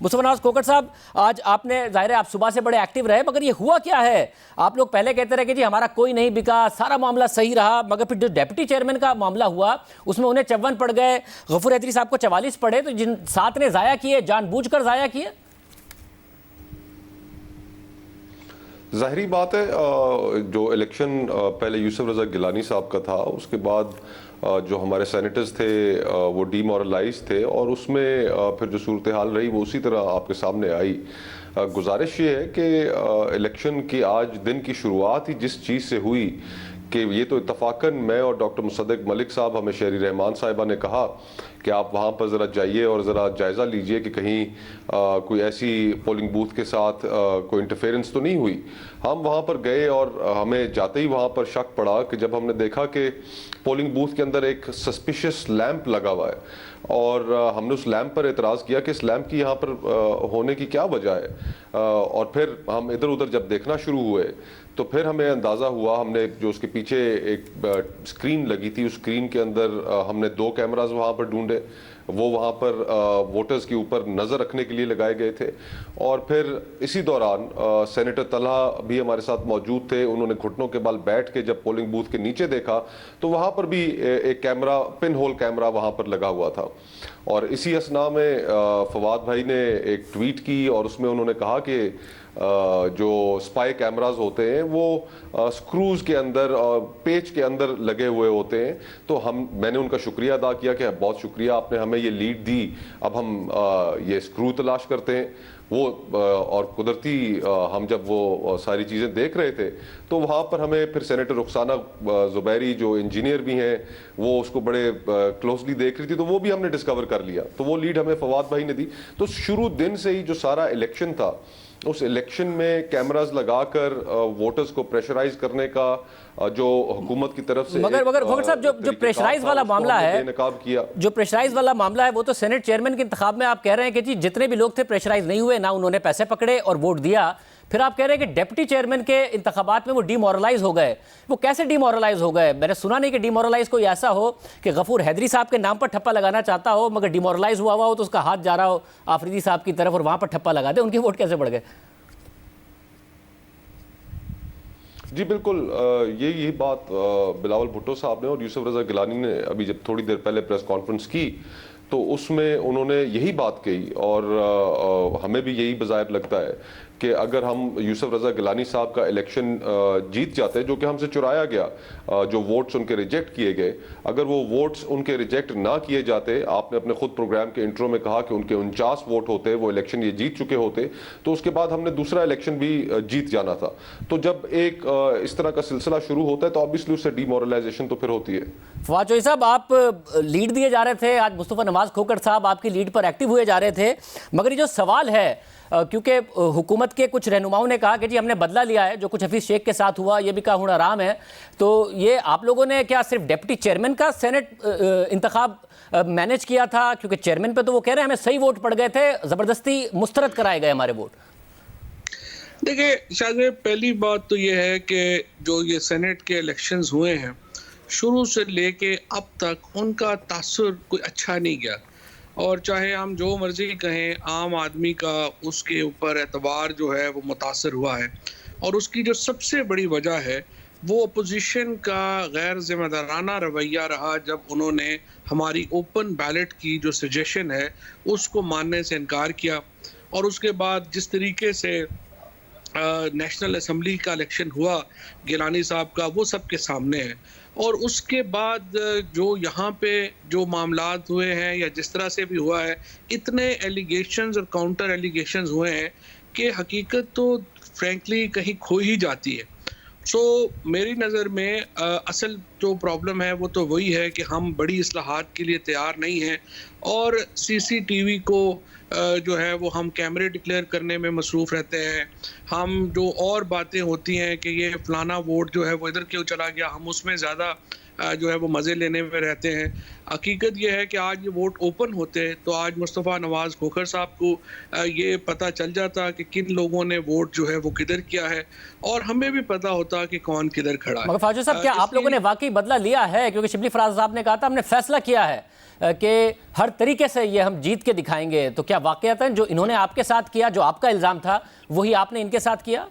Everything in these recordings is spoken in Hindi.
मुस्तफा नवाज खोखर साहब, आज आपने जाहिर है आप सुबह से बड़े एक्टिव रहे, मगर ये हुआ क्या है? आप लोग पहले कहते रहे कि जी हमारा कोई नहीं बिका, सारा मामला सही रहा, मगर फिर जो डेप्यूटी चेयरमैन का मामला हुआ उसमें उन्हें 54 पड़ गए, गफूर हैदरी साहब को 44 पड़े, तो जिन 7 ने जाया किए, जानबूझकर जाया किए। ज़ाहिरी बात है, जो इलेक्शन पहले यूसुफ रज़ा गिलानी साहब का था, उसके बाद जो हमारे सेनेटर्स थे वो डीमोरलाइज थे, और उसमें फिर जो सूरत हाल रही वो उसी तरह आपके सामने आई। गुजारिश ये है कि इलेक्शन की आज दिन की शुरुआत ही जिस चीज़ से हुई कि ये तो इत्तफाकन मैं और डॉक्टर मुसद्दिक मलिक साहब, हमें शहरी रहमान साहिबा ने कहा कि आप वहाँ पर ज़रा जाइए और ज़रा जायज़ा लीजिए कि कहीं कोई ऐसी पोलिंग बूथ के साथ कोई इंटरफेरेंस तो नहीं हुई। हम वहाँ पर गए और हमें जाते ही वहाँ पर शक पड़ा कि जब हमने देखा कि पोलिंग बूथ के अंदर एक सस्पिशियस लैंप लगा हुआ है, और हमने उस लैंप पर एतराज़ किया कि इस लैंप की यहाँ पर होने की क्या वजह है। और फिर हम इधर उधर जब देखना शुरू हुए तो फिर हमें अंदाज़ा हुआ, हमने जो उसके पीछे एक स्क्रीन लगी थी, उस स्क्रीन के अंदर हमने 2 कैमरास वहाँ पर ढूंढे, वो वहाँ पर वोटर्स के ऊपर नज़र रखने के लिए लगाए गए थे। और फिर इसी दौरान सेनेटर तलहा भी हमारे साथ मौजूद थे। उन्होंने घुटनों के बल बैठ के जब पोलिंग बूथ के नीचे देखा तो वहाँ पर भी एक कैमरा, पिन होल कैमरा वहाँ पर लगा हुआ था। और इसी असना में फवाद भाई ने एक ट्वीट की और उसमें उन्होंने कहा कि जो स्पाई कैमरास होते हैं वो स्क्रूज के अंदर, पेच के अंदर लगे हुए होते हैं। तो मैंने उनका शुक्रिया अदा किया कि बहुत शुक्रिया, आपने हमें ये लीड दी, अब हम ये स्क्रू तलाश करते हैं। वो और कुदरती हम जब वो सारी चीज़ें देख रहे थे तो वहाँ पर हमें फिर सेनेटर रुखसाना ज़ुबैरी जो इंजीनियर भी हैं वो उसको बड़े क्लोजली देख रही थी, तो वो भी हमने डिस्कवर कर लिया। तो वो लीड हमें फवाद भाई ने दी। तो शुरू दिन से ही जो सारा इलेक्शन था, उस इलेक्शन में कैमरास लगाकर वोटर्स को प्रेशराइज करने का जो हुकूमत की तरफ से, मगर खोखर साहब, जो प्रेशराइज वाला मामला है, जो प्रेशराइज वाला मामला है वो तो सेनेट चेयरमैन के इंतखाब में आप कह रहे हैं कि जी जितने भी लोग थे प्रेशराइज नहीं हुए, ना उन्होंने पैसे पकड़े और वोट दिया। फिर आप कह रहे हैं कि डेप्यूटी चेयरमैन के इंतखाबात में वो डीमोरलाइज हो गए। वो कैसे डीमोरलाइज हो गए? मैंने सुना नहीं कि डीमोरलाइज कोई ऐसा हो कि गफूर हैदरी साहब के नाम पर ठप्पा लगाना चाहता हो, मगर डीमोरलाइज हुआ हो तो उसका हाथ जा रहा हो आफरीदी साहब की तरफ और वहां पर ठप्पा लगा दे। उनके वोट कैसे बढ़ गए? जी बिल्कुल, यही बात बिलावल भुट्टो साहब ने और यूसुफ रज़ा गिलानी ने अभी जब थोड़ी देर पहले प्रेस कॉन्फ्रेंस की तो उसमें उन्होंने यही बात कही, और हमें भी यही बज़ाहिर लगता है कि अगर हम यूसुफ रज़ा गिलानी साहब का इलेक्शन जीत जाते, जो कि हमसे चुराया गया, जो वोट्स उनके रिजेक्ट किए गए, अगर वो वोट्स उनके रिजेक्ट ना किए जाते, आपने अपने खुद प्रोग्राम के इंट्रो में कहा कि उनके 49 वोट होते, वो इलेक्शन ये जीत चुके होते, तो उसके बाद हमने दूसरा इलेक्शन भी जीत जाना था। तो जब एक इस तरह का सिलसिला शुरू होता है तो ऑब्वियसली उससे डीमोरलाइजेशन तो फिर होती है। फवाद चौधरी साहब, आप लीड दिए जा रहे थे, आज मुस्तफा नवाज खोखर साहब आपकी लीड पर एक्टिव हुए जा रहे थे, मगर ये जो सवाल है, क्योंकि हुकूमत के कुछ रहनुमाओं ने कहा कि जी हमने बदला लिया है, जो कुछ हफीज शेख के साथ हुआ ये भी का हुआ आराम है, तो ये आप लोगों ने क्या सिर्फ डिप्टी चेयरमैन का सेनेट इंतखाब मैनेज किया था? क्योंकि चेयरमैन पे तो वो कह रहे हैं हमें सही वोट पड़ गए थे, ज़बरदस्ती मुस्तरद कराए गए हमारे वोट। देखिए शायद पहली बात तो ये है कि जो ये सेनेट के इलेक्शंस हुए हैं, शुरू से लेके अब तक उनका तासुर कोई अच्छा नहीं गया। और चाहे हम जो मर्जी कहें, आम आदमी का उसके ऊपर एतबार जो है वो मुतासर हुआ है। और उसकी जो सबसे बड़ी वजह है वो अपोजिशन का गैर जिम्मेदाराना रवैया रहा, जब उन्होंने हमारी ओपन बैलेट की जो सजेशन है उसको मानने से इनकार किया। और उसके बाद जिस तरीके से नेशनल असम्बली का इलेक्शन हुआ गिलानी साहब का, वो सबके सामने है। और उसके बाद जो यहाँ पे जो मामलात हुए हैं या जिस तरह से भी हुआ है, इतने एलिगेशंस और काउंटर एलिगेशंस हुए हैं कि हकीकत तो फ्रैंकली कहीं खो ही जाती है। सो मेरी नज़र में असल जो प्रॉब्लम है वो तो वही है कि हम बड़ी इस्लाहात के लिए तैयार नहीं हैं, और सीसीटीवी को जो है वो हम कैमरे डिक्लेयर करने में मसरूफ़ रहते हैं। हम जो और बातें होती हैं कि ये फ़लाना वोट जो है वो इधर क्यों चला गया, हम उसमें ज़्यादा जो है वो मज़े लेने में रहते हैं। हकीकत ये है कि आज ये वोट ओपन होते तो आज मुस्तफ़ा नवाज़ खोखर साहब को ये पता चल जाता कि किन लोगों ने वोट जो है वो किधर किया है, और हमें भी पता होता कि कौन किधर खड़ा है। मगर फाजू साहब, क्या आप लोगों ने वाकई बदला लिया है? क्योंकि शिबली फराज साहब ने कहा था हमने फैसला किया है कि हर तरीके से ये हम जीत के दिखाएंगे, तो क्या वाकईतन जो इन्होंने आपके साथ किया, जो आपका इल्ज़ाम था, वही आपने इनके साथ किया?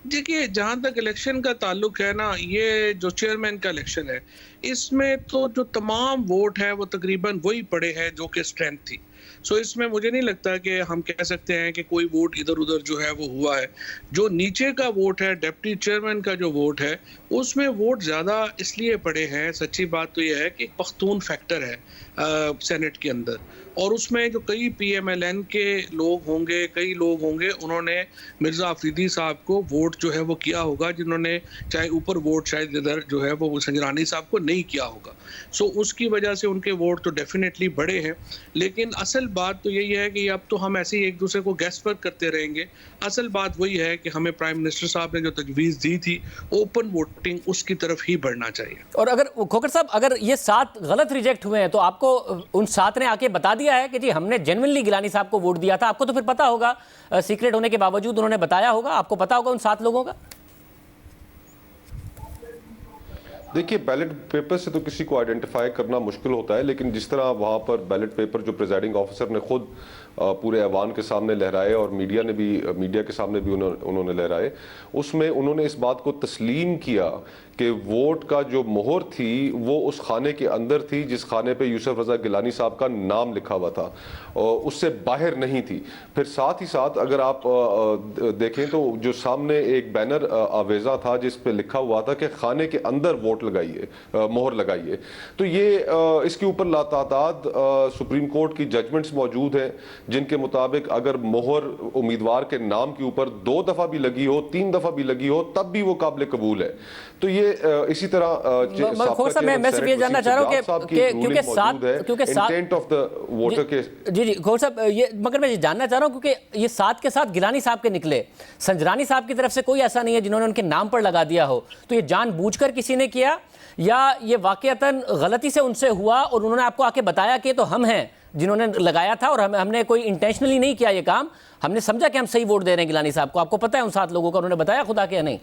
देखिए, जहाँ तक इलेक्शन का ताल्लुक है ना, ये जो चेयरमैन का इलेक्शन है, इसमें तो जो तमाम वोट है वो तकरीबन वही पड़े हैं जो कि स्ट्रेंथ थी। सो इसमें मुझे नहीं लगता कि हम कह सकते हैं कि कोई वोट इधर उधर जो है वो हुआ है। जो नीचे का वोट है, डिप्टी चेयरमैन का जो वोट है, उसमें वोट ज़्यादा इसलिए पड़े हैं, सच्ची बात तो यह है कि पख्तून फैक्टर है सेनेट के अंदर, और उसमें जो कई PMLN के लोग होंगे, कई लोग होंगे, उन्होंने मिर्ज़ा अफरीदी साहब को वोट जो है वो किया होगा, जिन्होंने चाहे ऊपर वोट शायद इधर जो है वो संजरानी साहब को नहीं किया होगा। सो उसकी वजह से उनके वोट तो डेफिनेटली बड़े हैं। लेकिन असल बात तो यही है कि अब तो हम ऐसे ही एक दूसरे को गैस वर्क करते रहेंगे। असल बात वही है कि हमें प्राइम मिनिस्टर साहब ने जो तजवीज़ दी थी ओपन वोटिंग, उसकी तरफ ही बढ़ना चाहिए। और अगर खोखर साहब, अगर ये 7 गलत रिजेक्ट हुए हैं तो आपको उन 7 ने आके बता दिया है कि जी हमने जेन्युइनली गिलानी साहब को वोट दिया था? आपको तो फिर पता होगा, सीक्रेट होने के बावजूद उन्होंने बताया होगा, आपको पता होगा उन 7 लोगों का? देखिए, बैलेट पेपर से तो किसी को आइडेंटिफाई करना मुश्किल होता है, लेकिन जिस तरह वहाँ पर बैलेट पेपर जो प्रिजाइडिंग ऑफिसर ने खुद पूरे ऐवान के सामने लहराए और मीडिया के सामने भी उन्होंने लहराए, उसमें उन्होंने इस बात को तस्लीम किया कि वोट का जो मोहर थी वो उस खाने के अंदर थी जिस खाने पे यूसुफ रज़ा गिलानी साहब का नाम लिखा हुआ था, और उससे बाहर नहीं थी। फिर साथ ही साथ अगर आप देखें तो जो सामने एक बैनर आवेजा था जिस पे लिखा हुआ था कि खाने के अंदर वोट लगाइए, मोहर लगाइए। तो ये इसके ऊपर लातादाद सुप्रीम कोर्ट की जजमेंट्स मौजूद हैं जिनके मुताबिक अगर मोहर उम्मीदवार के नाम के ऊपर 2 दफा भी लगी हो, 3 दफा भी लगी हो, तब भी वो काबिल कबूल है। तो ये इसी तरह खोखर, मैं सिर्फ ये जानना चाह रहा हूँ कि क्योंकि इंटेंट ऑफ द वोटर के जी खोखर साहब, ये मगर मैं ये जानना चाह रहा हूँ क्योंकि ये 7 के 7 गिलानी साहब के निकले, संजरानी साहब की तरफ से कोई ऐसा नहीं है जिन्होंने उनके नाम पर लगा दिया हो। तो ये जानबूझकर किसी ने किया या ये वाकईतन गलती से उनसे हुआ और उन्होंने आपको आके बताया कि तो हम हैं जिन्होंने लगाया था और हमने कोई इंटेंशनली नहीं किया ये काम, हमने समझा कि हम सही वोट दे रहे हैं गिलानी साहब को? आपको पता है उन 7 लोगों का उन्होंने बताया खुदा के या नहीं?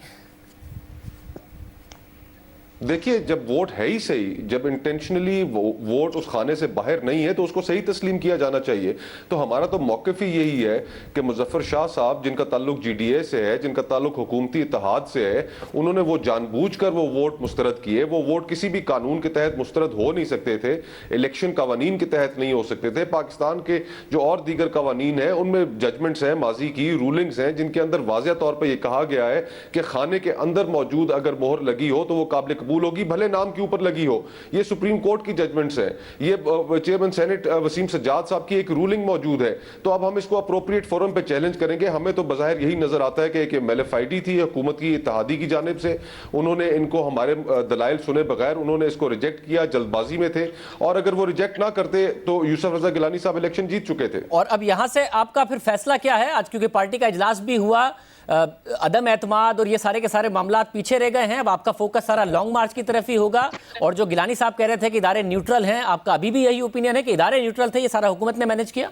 देखिए, जब वोट है ही सही, जब इंटेंशनली वोट उस खाने से बाहर नहीं है तो उसको सही तस्लीम किया जाना चाहिए। तो हमारा तो मौक़िफ़ ही यही है कि मुज़फ़्फ़र शाह साहब, जिनका ताल्लुक GDA से है, जिनका ताल्लुक हुकूमती इत्तेहाद से है, उन्होंने वो जानबूझकर वो वोट मुस्तरद किए। वो वोट किसी भी कानून के तहत मुस्तरद हो नहीं सकते थे, इलेक्शन कवानीन के तहत नहीं हो सकते थे। पाकिस्तान के जो और दीगर कवानीन हैं उनमें जजमेंट्स हैं, माजी की रूलिंग्स हैं, जिनके अंदर वाज़ेह तौर पर यह कहा गया है कि खाने के अंदर मौजूद अगर मोहर लगी हो तो वो काबिल कबूल होगी, भले नाम के ऊपर लगी हो। ये सुप्रीम कोर्ट की जजमेंट्स हैं, ये चेयरमैन सेनेट वसीम सज्जाद साहब की एक रूलिंग मौजूद है। तो अब हम इसको अप्रोप्रिएट फोरम पे चैलेंज करेंगे। हमें तो बज़ाहिर यही नजर आता है कि एक MLFID थी हुकूमत की इत्तेहादी की जानिब से, उन्होंने इनको हमारे दलाइल सुने बगैर उन्होंने इसको रिजेक्ट किया, जल्दबाजी में थे, और अगर वो रिजेक्ट ना करते तो यूसुफ रज़ा गिलानी साहब इलेक्शन जीत चुके थे। और अब यहां से आपका फिर फैसला क्या है आज? क्योंकि पार्टी का इजलास भी हुआ, अदम एतमाद और ये सारे के सारे मामलात पीछे रह गए हैं, अब आपका फोकस सारा लॉन्ग मार्च की तरफ ही होगा। और जो गिलानी साहब कह रहे थे कि इदारे न्यूट्रल हैं, आपका अभी भी यही ओपिनियन है कि इदारे न्यूट्रल थे, ये सारा हुकूमत ने मैनेज किया?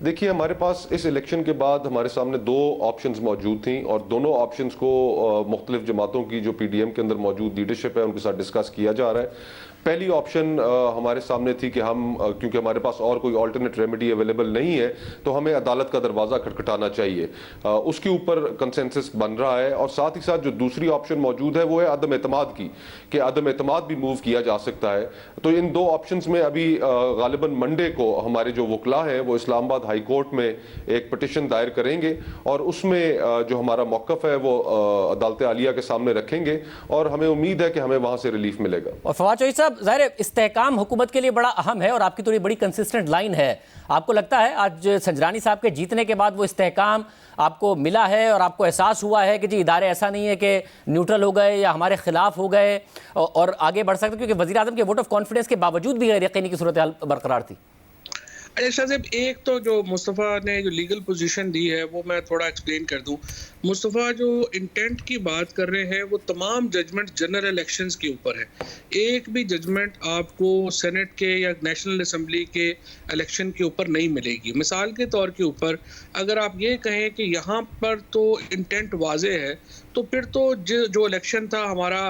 देखिए, हमारे पास इस इलेक्शन के बाद हमारे सामने 2 ऑप्शंस मौजूद थी और दोनों ऑप्शंस को मुख्तलिफ जमातों की जो PDM के अंदर मौजूद लीडरशिप है उनके साथ डिस्कस किया जा रहा है। पहली ऑप्शन हमारे सामने थी कि हम क्योंकि हमारे पास और कोई अल्टरनेट रेमेडी अवेलेबल नहीं है तो हमें अदालत का दरवाज़ा खटखटाना चाहिए। उसके ऊपर कंसेंसस बन रहा है। और साथ ही साथ जो दूसरी ऑप्शन मौजूद है वो है अदम एतमाद की, कि अदम एतमाद भी मूव किया जा सकता है। तो इन 2 ऑप्शंस में अभी गालिबन मंडे को हमारे जो वकला हैं वो इस्लामाबाद हाई कोर्ट में एक पिटिशन दायर करेंगे और उसमें जो हमारा मौक़िफ़ है वो अदालत आलिया के सामने रखेंगे और हमें उम्मीद है कि हमें वहाँ से रिलीफ मिलेगा। और फवाद चौधरी साहब, ज़ाहिर है इस्तेहकाम हुकूमत के लिए बड़ा अहम है और आपकी थोड़ी बड़ी कंसिस्टेंट लाइन है। आपको लगता है आज संजरानी साहब के जीतने के बाद वो इस्तेहकाम आपको मिला है और आपको एहसास हुआ है कि जी इदारे ऐसा नहीं है कि न्यूट्रल हो गए या हमारे खिलाफ हो गए और आगे बढ़ सकते? क्योंकि वज़ीर आज़म के वोट ऑफ कॉन्फिडेंस के बावजूद भी गैर यकीनी की सूरत हाल बरकरार थी। अरे शाह साहब, एक तो जो मुस्तफ़ा ने जो लीगल पोजीशन दी है वो मैं थोड़ा एक्सप्लेन कर दूं। मुस्तफ़ा जो इंटेंट की बात कर रहे हैं वो तमाम जजमेंट जनरल इलेक्शंस के ऊपर है। एक भी जजमेंट आपको सेनेट के या नेशनल असेंबली के इलेक्शन के ऊपर नहीं मिलेगी। मिसाल के तौर के ऊपर अगर आप ये कहें कि यहाँ पर तो इंटेंट वाज़े है, तो फिर तो जो इलेक्शन था हमारा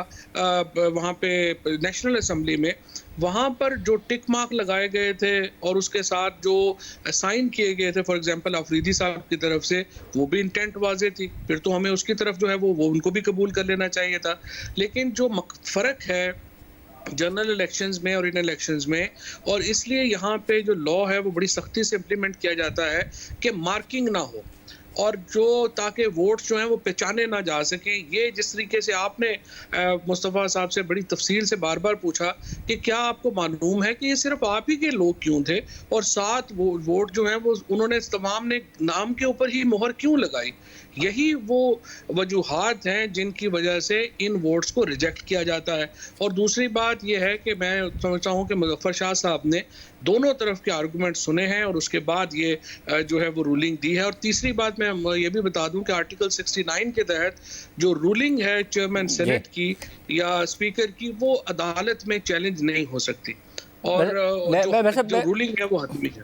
वहाँ पे नेशनल असेंबली में, वहाँ पर जो टिक मार्क लगाए गए थे और उसके साथ जो साइन किए गए थे फॉर एग्जांपल अफरीदी साहब की तरफ से, वो भी इंटेंट वाज़े थी। फिर तो हमें उसकी तरफ जो है वो उनको भी कबूल कर लेना चाहिए था। लेकिन जो फ़र्क है जनरल इलेक्शंस में और इन इलेक्शंस में, और इसलिए यहाँ पे जो लॉ है वो बड़ी सख्ती से इम्प्लीमेंट किया जाता है कि मार्किंग ना हो, और जो ताकि वोट्स जो हैं वो पहचाने ना जा सकें। ये जिस तरीके से आपने मुस्तफ़ा साहब से बड़ी तफसील से बार बार पूछा कि क्या आपको मालूम है कि ये सिर्फ आप ही के लोग क्यों थे, और साथ वो वोट जो हैं वो उन्होंने तमाम ने नाम के ऊपर ही मोहर क्यों लगाई, यही वो वजूहात हैं जिनकी वजह से इन वोट्स को रिजेक्ट किया जाता है। और दूसरी बात यह है कि मैं समझता हूँ कि मुज़फ़्फ़र शाह साहब ने दोनों तरफ के आर्गूमेंट सुने हैं और उसके बाद ये जो है वो रूलिंग दी है। और तीसरी बात मैं ये भी बता दूं कि आर्टिकल 69 के तहत जो रूलिंग है चेयरमैन सेनेट की या स्पीकर की, वो अदालत में चैलेंज नहीं हो सकती, और जो रूलिंग है वो हतमी है।